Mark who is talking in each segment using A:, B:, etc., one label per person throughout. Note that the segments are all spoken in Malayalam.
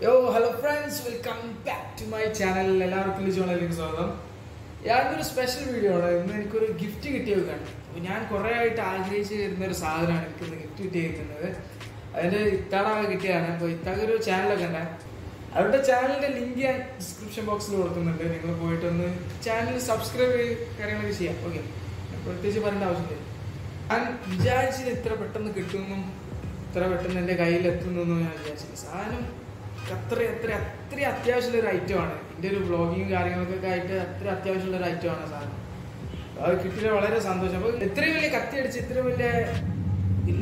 A: Yo, hello friends, welcome back to my channel. എല്ലാവർക്കും ലിജോണിലേക്ക് സ്വാഗതം. ഞാനൊരു സ്പെഷ്യൽ വീഡിയോ ആണ്. ഇന്ന് എനിക്കൊരു ഗിഫ്റ്റ് കിട്ടിയതാണ്. അപ്പോൾ ഞാൻ കുറേ ആയിട്ട് ആഗ്രഹിച്ച് വരുന്ന ഒരു സാധനമാണ് എനിക്ക് ഗിഫ്റ്റ് കിട്ടിയിരിക്കുന്നത്. അതിൻ്റെ ഇത്താടാകെ കിട്ടിയാണ്. അപ്പോൾ ഇത്താക്കൊരു ചാനലൊക്കെ ഉണ്ട്. അവരുടെ ചാനലിൻ്റെ ലിങ്ക് ഞാൻ ഡിസ്ക്രിപ്ഷൻ ബോക്സിൽ കൊടുക്കുന്നുണ്ട്. നിങ്ങൾ പോയിട്ടൊന്ന് ചാനൽ സബ്സ്ക്രൈബ് കാര്യങ്ങളൊക്കെ ചെയ്യാം. ഓക്കെ, പ്രത്യേകിച്ച് പറയേണ്ട ആവശ്യമില്ല. ഞാൻ വിചാരിച്ചത് ഇത്ര പെട്ടെന്ന് കിട്ടുമെന്നും ഇത്ര പെട്ടെന്ന് എൻ്റെ കയ്യിൽ എത്തുന്നതെന്നും ഞാൻ വിചാരിച്ചില്ല. സാധനം അത്ര അത്യാവശ്യമുള്ള ഒരു ഐറ്റമാണ്. എൻ്റെ ഒരു വ്ളോഗിങ് കാര്യങ്ങൾക്കൊക്കെ ആയിട്ട് അത്ര അത്യാവശ്യമുള്ള ഒരു ഐറ്റമാണ് സാധനം. അത് കിട്ടിയത് വളരെ സന്തോഷം. അപ്പോൾ ഇത്രയും വലിയ കത്തി അടിച്ച് ഇത്രയും വലിയ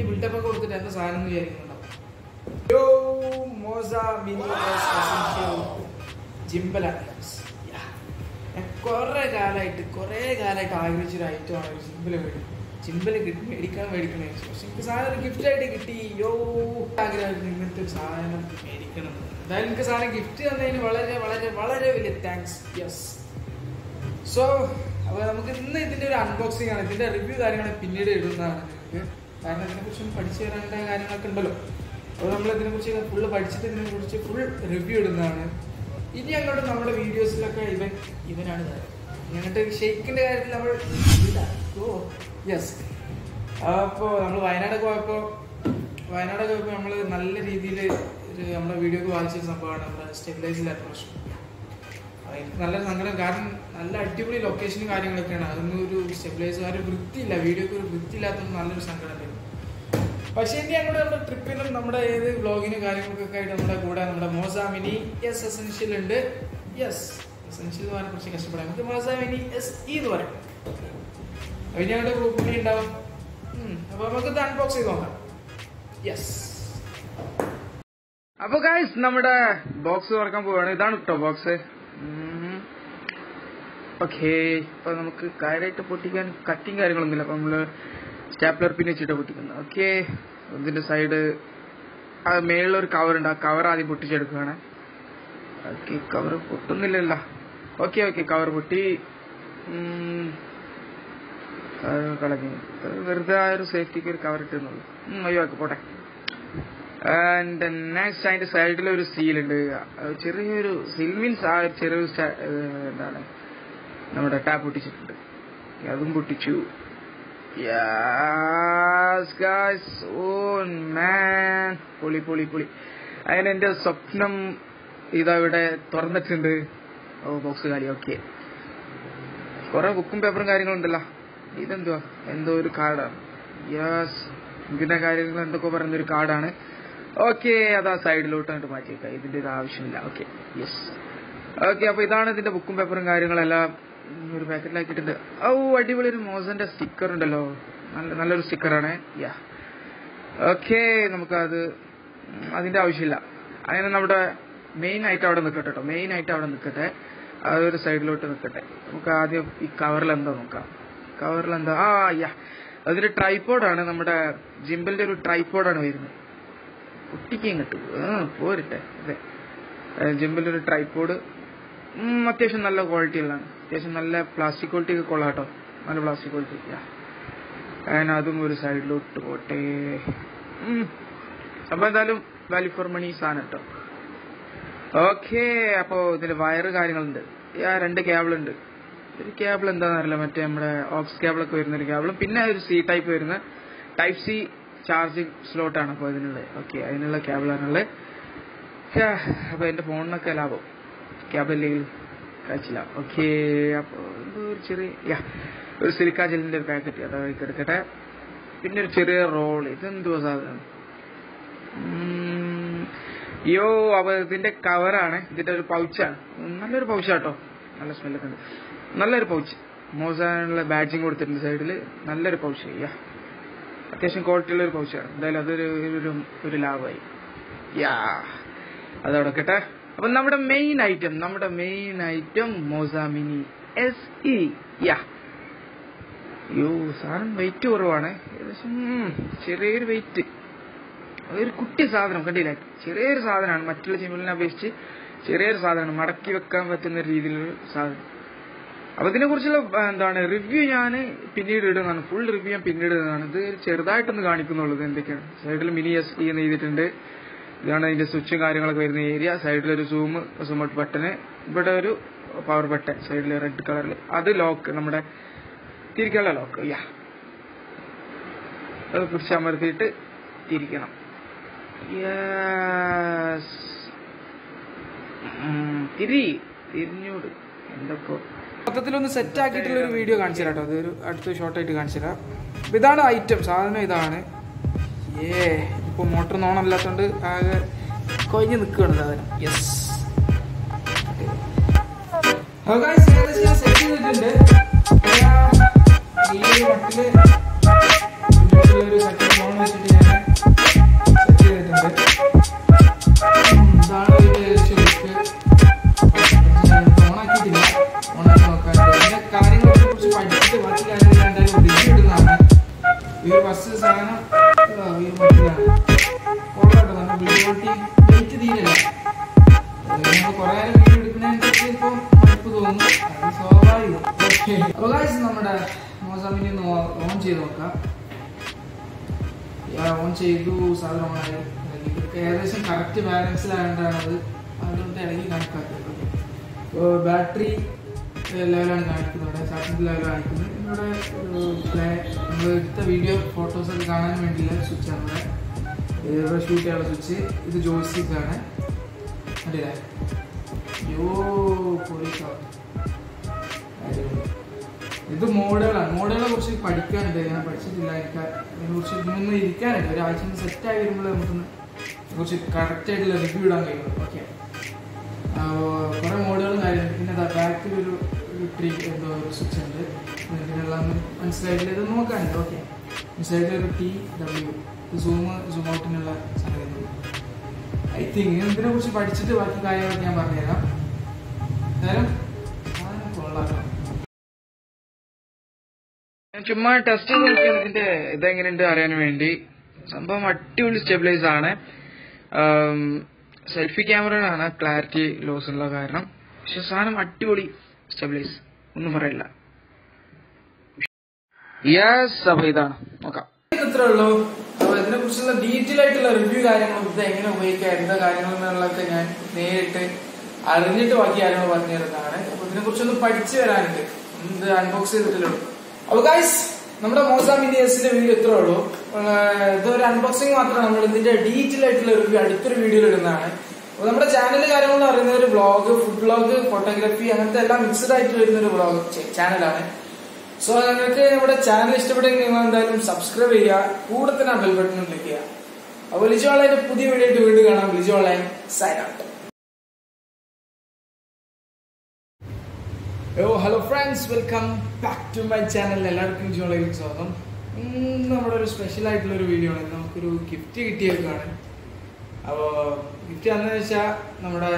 A: ബിൽഡപ്പൊക്കെ കൊടുത്തിട്ട് എന്താ സാധനം എന്ന് വിചാരിക്കുന്നുണ്ടാവും. മോസ മിനി ജിംബൽ ഞാൻ കുറേ കാലമായിട്ട് ആഗ്രഹിച്ചൊരു ഐറ്റമാണ് ഒരു ജിംബൽ മേടിക്കണേ. പക്ഷെ എനിക്ക് സാധനം ഗിഫ്റ്റ് ആയിട്ട് കിട്ടി. ആഗ്രഹമായിരുന്നു ഇങ്ങനത്തെ ഒരു സാധനം മേടിക്കണം. എന്തായാലും എനിക്ക് സാധനം ഗിഫ്റ്റ് തന്നതിന് വളരെ വളരെ വളരെ വലിയ താങ്ക്സ്. യെസ്. സോ അപ്പോൾ നമുക്ക് ഇന്ന് ഇതിൻ്റെ ഒരു അൺബോക്സിംഗ് ആണ്. ഇതിൻ്റെ റിവ്യൂ കാര്യങ്ങൾ പിന്നീട് ഇടുന്നതാണ് നിങ്ങൾക്ക്. കാരണം ഇതിനെക്കുറിച്ച് പഠിച്ചു തരേണ്ട കാര്യങ്ങളൊക്കെ ഉണ്ടല്ലോ. അപ്പോൾ നമ്മൾ ഇതിനെക്കുറിച്ച് ഫുള്ള് പഠിച്ചിട്ട് ഇതിനെക്കുറിച്ച് ഫുൾ റിവ്യൂ ഇടുന്നതാണ്. ഇനി അങ്ങോട്ട് നമ്മുടെ വീഡിയോസിലൊക്കെ ഇവനാണ് ഞങ്ങളുടെ ഷെയ്ക്കിൻ്റെ കാര്യത്തിൽ നമ്മൾ യെസ്. അപ്പോൾ നമ്മൾ വയനാടൊക്കെ പോയപ്പോൾ നമ്മൾ നല്ല രീതിയിൽ നമ്മുടെ വീഡിയോക്ക് വായിച്ച സംഭവമാണ് നമ്മുടെ സ്റ്റെബിലൈസില്ലാത്ത പ്രശ്നം. എനിക്ക് നല്ല സങ്കടം. കാരണം നല്ല അടിപൊളി ലൊക്കേഷനും കാര്യങ്ങളൊക്കെയാണ്. അതൊന്നും ഒരു സ്റ്റെബിലൈസുകാർ വൃത്തിയില്ല, വീഡിയോക്ക് ഒരു വൃത്തിയില്ലാത്തൊന്നും നല്ലൊരു സങ്കടം ഉണ്ടായിരുന്നു. പക്ഷേ ഇനി അങ്ങോട്ട് നമ്മുടെ ട്രിപ്പിനും നമ്മുടെ ഏത് വ്ളോഗിനും കാര്യങ്ങൾക്കൊക്കെ ആയിട്ട് നമ്മുടെ കൂടെ നമ്മുടെ മോസ മിനി എസെൻഷ്യൽ ഉണ്ട്. യെസ്, എസെൻഷ്യൽ എന്ന് പറയാൻ കുറച്ച് കഷ്ടപ്പെടാം. നമുക്ക് മോസ മിനി SE എന്ന് പറയാം. അപ്പോൾ ഇനി ഞങ്ങളുടെ ഗ്രൂപ്പിൽ ഉണ്ടാവും. അപ്പോൾ നമുക്ക് ഇത് അൺബോക്സ് ചെയ്ത് നോക്കാം. യെസ്. അപ്പോൾ ഗൈസ് നമ്മുടെ ബോക്സ് തുറക്കാൻ പോവുകയാണ്. ഇതാണ് കേട്ടോ ബോക്സ്. ഓക്കെ, അപ്പോൾ നമുക്ക് കാര്യമായിട്ട് പൊട്ടിക്കാൻ കട്ടിങ് കാര്യങ്ങളൊന്നുമില്ല. അപ്പോൾ നമ്മൾ സ്റ്റാപ്ലർ പിൻ വെച്ചിട്ട് പൊട്ടിക്കുന്നത്. ഓക്കെ, ഇതിൻ്റെ സൈഡ് ആ മേളിലൊരു കവറുണ്ട്. ആ കവർ ആദ്യം പൊട്ടിച്ചെടുക്കുകയാണ്. ഓക്കെ, കവർ പൊട്ടുന്നില്ലല്ലോ. ഓക്കെ, കവർ പൊട്ടി. കളഞ്ഞു. വെറുതെ ആ ഒരു സേഫ്റ്റിക്ക് ഒരു കവർ ഇട്ടുന്നുള്ളൂ. അയ്യോ പോട്ടെ. ആൻഡ് നെക്സ്റ്റ് അതിന്റെ സൈഡിൽ ഒരു സീലുണ്ട്. ചെറിയൊരു സീൽ മീൻസ് ആ ചെറിയൊരു എന്താണ് നമ്മുടെ ടാപ്പ് പൊട്ടിച്ചിട്ടുണ്ട്. അതും പൊട്ടിച്ചു. പൊളി. അതിന് എന്റെ സ്വപ്നം ഇതവിടെ തുറന്നിട്ടുണ്ട്. ബോക്സ് കാര്യം. ഓക്കെ, കുറെ ബുക്കും പേപ്പറും കാര്യങ്ങളുണ്ടല്ലോ. ഇതെന്തുവാ? എന്തോ ഒരു കാർഡാണ്. യെസ്, ഇതിന്റെ കാര്യങ്ങൾ എന്തൊക്കെ പറയുന്നൊരു കാർഡാണ്. ഓക്കെ, അതാ സൈഡിലോട്ട് മാറ്റി വെക്കാം. ഇതിന്റെ ഇത് ആവശ്യമില്ല. Okay, yes. ഓക്കെ, അപ്പൊ ഇതാണ് ഇതിന്റെ ബുക്കും പേപ്പറും കാര്യങ്ങളെല്ലാം ഒരു പാക്കറ്റിലാക്കിയിട്ടുണ്ട്. അടിപൊളി ഒരു മോസന്റെ സ്റ്റിക്കർ ഉണ്ടല്ലോ. നല്ലൊരു സ്റ്റിക്കറാണ്. യാ, ഓക്കെ, നമുക്കത് അതിന്റെ ആവശ്യമില്ല. അങ്ങനെ നമ്മുടെ മെയിൻ ആയിട്ട് അവിടെ നിൽക്കട്ടെ കേട്ടോ. മെയിൻ ആയിട്ട് അവിടെ നിൽക്കട്ടെ. അതൊരു സൈഡിലോട്ട് നിൽക്കട്ടെ. നമുക്ക് ആദ്യം ഈ കവറിൽ എന്താ നോക്കാം. കവറിലെന്താ? യാ, അതൊരു ട്രൈപോഡാണ്. നമ്മുടെ ജിംബലിന്റെ ഒരു ട്രൈപോഡാണ് വരുന്നത്. കുട്ടിക്കും കിട്ടും പോരട്ടെ. അതെ, ജിംബലിന്റെ ഒരു ട്രൈപോഡ്. അത്യാവശ്യം നല്ല ക്വാളിറ്റി ഉള്ളതാണ്. അത്യാവശ്യം നല്ല പ്ലാസ്റ്റിക് ക്വാളിറ്റി ഒക്കെ കൊള്ളാം കേട്ടോ. നല്ല പ്ലാസ്റ്റിക് ക്വാളിറ്റി. അങ്ങനെ അതും ഒരു സൈഡിലോട്ട് പോട്ടെ. അപ്പൊ എന്തായാലും വാല്യൂ ഫോർ മണി സാധനം കേട്ടോ. ഓക്കെ, അപ്പോ ഇതിന്റെ വയറ് കാര്യങ്ങളുണ്ട്. 2 കേബിളുണ്ട്. ഒരു കേബിൾ എന്താണെന്നറിയില്ല, മറ്റേ നമ്മുടെ ഓക്സ് കേബിളൊക്കെ വരുന്നൊരു കേബിളും പിന്നെ ഒരു C ടൈപ്പ് വരുന്ന ടൈപ്പ് C ചാർജിങ് സ്ലോട്ടാണ്. അപ്പോൾ ഇതിനുള്ളത്. ഓക്കെ, അതിനുള്ള കേബിളാണുള്ളത്. അപ്പോൾ എൻ്റെ ഫോണിനൊക്കെ ലാഭം കേബിളില്ലെങ്കിൽ കഴിച്ചില്ല. ഓക്കെ, അപ്പോൾ ഒരു ചെറിയ ഒരു സിലിക്കാ ജെല്ലിൻ്റെ ഒരു പാക്കറ്റ് അതൊക്കെ എടുക്കട്ടെ. പിന്നെ ഒരു ചെറിയ റോൾ. ഇതെന്തുവാ സാധനം? അപ്പോൾ ഇതിന്റെ കവറാണ്. ഇതിന്റെ ഒരു പൗച്ചാണ്. നല്ലൊരു പൗച്ചാട്ടോ. നല്ല സ്മെല്ലൊക്കെ ഉണ്ട്. നല്ലൊരു പൗച്ച്. മോസാനുള്ള ബാഡ്ജിങ് കൊടുത്തിട്ടുണ്ട് സൈഡിൽ. നല്ലൊരു പൗച്ച്. അത്യാവശ്യം ക്വാളിറ്റി ഉള്ള ഒരു പൗച്ചാണ്. എന്തായാലും അതൊരു ലാഭമായി. അതവിടെ കേട്ടെ. അപ്പൊ നമ്മുടെ main item Moosa mini SE. സാധനം വെയിറ്റ് കുറവാണ്. ഏകദേശം ചെറിയൊരു വെയിറ്റ്. ഒരു കുട്ടി സാധനം കണ്ടില്ല. ചെറിയൊരു സാധനമാണ്. മറ്റുള്ള ജിംബലിനെ അപേക്ഷിച്ച് ചെറിയൊരു സാധനമാണ്. മടക്കി വെക്കാൻ പറ്റുന്ന രീതിയിലൊരു സാധനം. അപ്പൊ ഇതിനെ കുറിച്ചുള്ള എന്താണ് റിവ്യൂ ഞാൻ പിന്നീട് ഇടുന്നതാണ്. ഫുൾ റിവ്യൂ ഞാൻ പിന്നീട് ഇടുന്നതാണ്. ഇത് ചെറുതായിട്ടൊന്ന് കാണിക്കുന്നുള്ളൂ. എന്തൊക്കെയാണ് സൈഡിൽ മിനി SE എന്ന് എഴുതിയിട്ടുണ്ട്. ഇതാണ് അതിന്റെ സ്വിച്ചും കാര്യങ്ങളൊക്കെ വരുന്ന ഏരിയ. സൈഡിലൊരു സൂം ഔട്ട് ബട്ടണ്, ഇവിടെ ഒരു പവർ ബട്ടൺ സൈഡിൽ റെഡ് കളറിൽ, അത് ലോക്ക്, നമ്മുടെ തിരിക്കാനുള്ള ലോക്ക്. അത് പിടിച്ച് അമർത്തിയിട്ട് തിരിക്കണം. തിരിഞ്ഞോട് എന്തൊക്കെ മൊത്തത്തിലൊന്ന് സെറ്റ് ആക്കിയിട്ടുള്ള ഒരു വീഡിയോ കാണിച്ചു തരാം കേട്ടോ. അതൊരു അടുത്ത ഷോർട്ടായിട്ട് കാണിച്ചു തരാം. ഇതാണ് ഐറ്റം, സാധനം ഇതാണ്. ഇപ്പോൾ മോട്ടർ നോണല്ലാത്തതുകൊണ്ട് ആകെ കൊഞ്ഞ് നിൽക്കുകയാണ് സാധനം. യെസ്, ഞാൻ സെറ്റ് ചെയ്തിട്ടുണ്ട്. ഈ മട്ടില് ഒരു സെക്കൻഡ് ഫോൺ വെച്ചിട്ട് ഞാൻ സെറ്റ് ചെയ്തിട്ടുണ്ട്. ഇതാണ് ഏകദേശം ഓണാക്കിയിട്ടില്ല, ഓണാക്കി നോക്കാൻ. ഇതിന്റെ കാര്യങ്ങളെ കുറിച്ച് പഠിച്ചിട്ട് ബാക്കി കാര്യങ്ങൾ ഞാൻ എന്തായാലും റിവ്യൂ ഇടുന്നതാണ്. ഈ ഒരു ബസ് സാധനം ഈ മട്ടിലാണ് ഓൾറെഡി നമ്മൾ വീഡിയോ വെയിറ്റ് തീരില്ല. നമ്മൾ കുറെ നേരം വീഡിയോ എടുക്കുന്നതിനനുസരിച്ച് ഇപ്പോൾ മടുപ്പ് തോന്നുന്നു, അത് സ്വാഭാവികം. അപ്പോൾ ഗൈസ് നമ്മുടെ മോസ മിനി ഒന്ന് ഓൺ ചെയ്ത് നോക്കാം. ഓൺ ചെയ്തു, സാധനം ഓണായി. ഇതൊക്കെ ഏകദേശം കറക്റ്റ് ബാലൻസിലായതുകൊണ്ടാണ് അതുകൊണ്ട് ഇളകി കണക്കാക്കിയത്. ഇപ്പോൾ ബാറ്ററി ലെവലാണ് കാണിക്കുന്നത്, ഇവിടെ സ്റ്റാർട്ടിംഗ് ലെവൽ കാണിക്കുന്നത്. ഇവിടെ നമ്മൾ എടുത്ത വീഡിയോ ഫോട്ടോസൊക്കെ കാണാൻ വേണ്ടിയുള്ള സ്വിച്ചാണ് ഇവിടെ ഷൂട്ട് ചെയ്യാനുള്ള സ്വിച്ച്. ഇത് ജോയ്സ്റ്റിക്കാണ്, അല്ലേ? ഇത് മോഡലുകളെ കുറിച്ച് പഠിക്കാനുണ്ട്, ഞാൻ പഠിച്ചിട്ടില്ല. ഇതിനെക്കുറിച്ച് ഇതിനൊന്ന് ഇരിക്കാനുണ്ട്. ഒരാഴ്ച സെറ്റായി വരുമ്പോൾ നമുക്കൊന്ന് കുറച്ച് കറക്റ്റായിട്ടുള്ള റിവ്യൂ ഇടാൻ കഴിയും. ഓക്കെ, കുറേ മോഡലുകളും കാര്യമുണ്ട്. പിന്നെ ബാക്കിലൊരു എന്തോ ഒരു സ്വിച്ച് ഉണ്ട്, ഇതിനുള്ള മനസ്സിലായിട്ടില്ല, ഇത് നോക്കാനുണ്ട്. ഓക്കെ, സൈഡിലൊരു TW, സൂം ഔട്ടിനുള്ള സംഗതി. ഐ തിങ്ക് ഇതിനെ കുറിച്ച് പഠിച്ചിട്ട് ബാക്കി കാര്യങ്ങളൊക്കെ ഞാൻ പറഞ്ഞുതരാം. എന്തായാലും കൊള്ളാം. ഞാൻ ചുമ്മാ ടെസ്റ്റ് ചെയ്ത് നോക്കിയത് ഇതിന്റെ ഇതെങ്ങനെയുണ്ട് അറിയാൻ വേണ്ടി. സംഭവം അടിപൊളി സ്റ്റെബിലൈസ് ആണ്. സെൽഫി ക്യാമറയാണ് ക്ലാരിറ്റി ലോസ് ഉള്ള കാരണം, പക്ഷെ സാധനം അടിപൊളി സ്റ്റെബിലൈസ്, ഒന്നും പറയില്ല. യെസ്, അപ്പൊ ഇതാണ് നോക്കാം. ഇത്രേ ഉള്ളൂ. അപ്പൊ ഇതിനെ കുറിച്ചുള്ള ഡീറ്റെയിൽ ആയിട്ടുള്ള റിവ്യൂ കാര്യങ്ങളും ഇത് എങ്ങനെ ഉപയോഗിക്കാം, എന്താ കാര്യങ്ങളെന്നുള്ളതൊക്കെ ഞാൻ നേരിട്ട് അറിഞ്ഞിട്ട് ബാക്കി കാര്യങ്ങൾ പറഞ്ഞു തരുന്നതാണ്. അപ്പൊ ഇതിനെ കുറിച്ചൊന്ന് പഠിച്ചു വരാനുണ്ട്, ഇത് അൺബോക്സ് ചെയ്തിട്ടുള്ളൂ. അപ്പൊ ഗൈസ്, നമ്മുടെ മോസ മിനി എസിന്റെ വീഡിയോ ഇത്രേ ഉള്ളൂ. ഇതൊരു അൺബോക്സിംഗ് മാത്രമാണ്. നമ്മൾ ഇതിന്റെ ഡീറ്റെയിൽ ആയിട്ടുള്ള റിവ്യൂ അടുത്തൊരു വീഡിയോയിൽ ഇടുന്നതാണ്. അപ്പൊ നമ്മുടെ ചാനലിലെ കാര്യങ്ങൾ അറിയുന്ന ഒരു വ്ളോഗ്, ഫുഡ് വ്ളോഗ്, ഫോട്ടോഗ്രാഫി, അങ്ങനത്തെ എല്ലാം മിക്സ്ഡ് ആയിട്ട് വരുന്ന ഒരു വ്ളോഗ് ചാനലാണ്. സോ നിങ്ങൾക്ക് നമ്മുടെ ചാനൽ ഇഷ്ടപ്പെട്ടെങ്കിൽ നിങ്ങൾ എന്തായാലും സബ്സ്ക്രൈബ് ചെയ്യുക, കൂടെ തന്നെ ബെൽ ബട്ടൺ ക്ലിക്ക് ചെയ്യുക. അപ്പോൾ ലിജോ ഓൺലൈൻ്റെ പുതിയ വീഡിയോ ആയിട്ട് വീണ്ടും കാണാം. Lijo online sign out. Hello friends, welcome back to my channel. എല്ലാവർക്കും ലിജോ ഓൺലൈനിലേക്ക് സ്വാഗതം. നമ്മുടെ ഒരു സ്പെഷ്യൽ ആയിട്ടുള്ള ഒരു വീഡിയോ ആണ്. നമുക്കൊരു ഗിഫ്റ്റ് കിട്ടിയേക്കാണ്. അപ്പോൾ ഗിഫ്റ്റ് എന്താണെന്ന് വെച്ചാൽ നമ്മുടെ